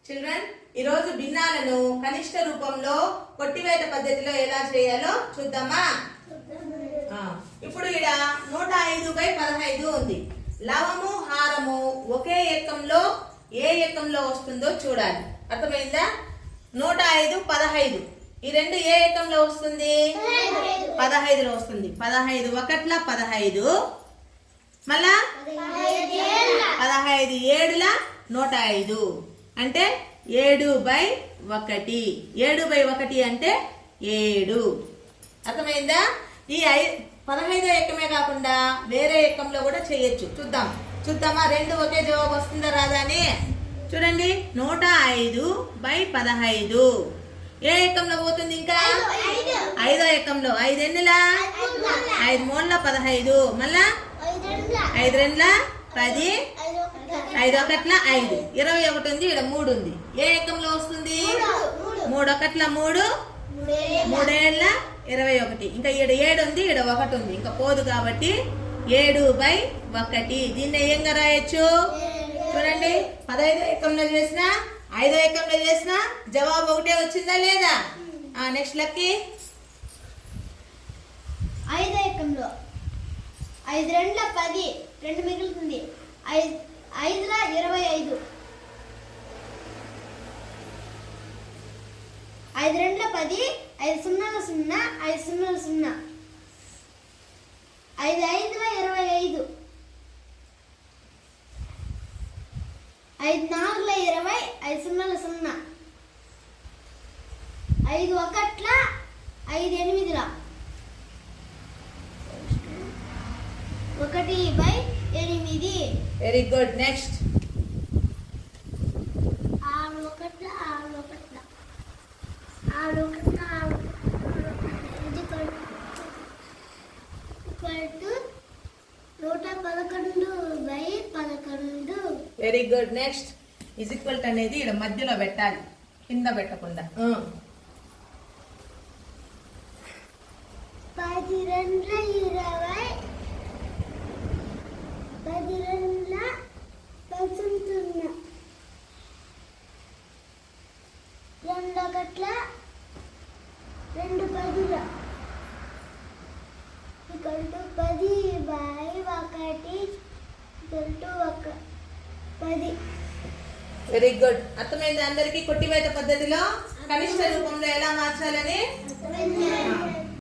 Children ఈరోజు భిన్నాలను కనిష్ట రూపంలో కొట్టివేత పద్ధతిలో ఎలా చేయాలో చూద్దామా. ఇప్పుడు ఇక్కడ 105/15 ఉంది. లవము హారము ఒకే ఏకంలో ఏ ఏకంలో వస్తుందో చూడాలి. అర్థమైందా? 105, 15 ఈ రెండు ఏ ఏకంలో వస్తుంది? 15లో వస్తుంది. 15 ఒకట్ల 15, మళ్ళా 15 ఏడుల 105 అంటే 7/1. 7/1 అంటే 7. అర్థమైందా? ఈ 15వ ఏకమే కాకుండా వేరే ఏకంలో కూడా చేయొచ్చు. చూద్దామా రెండు ఒకే జవాబు వస్తుందా రాదా అని. చూడండి, 105/15 ఏ ఏకంలో పోతుంది? ఇంకా 5వ ఏకంలో. 5 ఎన్నిలా? 5 మూడుల 15, మళ్ళా 5 రెండుల 10, 5 ఒకట్ల 5, 21 ఉంది. ఇక్కడ 3 ఉంది. ఏ ఏకంలో వస్తుంది? 3 ఒకట్ల 3, 3 ఏళ్ళ 21. ఇంకా ఈడ 7 ఉంది, ఈడ 1 ఉంది. ఇంకా పోదు కాబట్టి 7/1. దీన్ని ఏంగా రాయొచ్చు? చూడండి, 15వ ఏకంలో చేసిన 5వ ఏకంలో చేసిన జవాబు ఒకటే వచ్చిందా లేదా? నెక్స్ట్ లెక్కి 5వ ఏకంలో 5 రెండ్ల 10, 2 మిగులుతుంది. 5ల 25, 5 రెండ్ల 10, 5 సున్నాల 0, 5 సున్నాల 0, 5 5ల 25, 5 4ల 20, 5 సున్నాల 0, 5 ఒకట్ల 5 8ల 1/8. Very good. నెక్స్ట్ 6 ఒకట్ల 6 ఒకట్ల 6 ఒకట్ల 111/11. Very good. Next is equal to అనేది ఇక్కడ మధ్యలో పెట్టాలి, కింద పెట్టకుండా. 10 రెండ్ల 20, 10 రెండ్ల 19, 2 ఒకట్ల 2 10ల 10/1 10. Very good. అర్థమైంది అందరికి కొట్టివేత పద్ధతిలో కనిష్ట రూపంలో ఎలా మార్చాలని?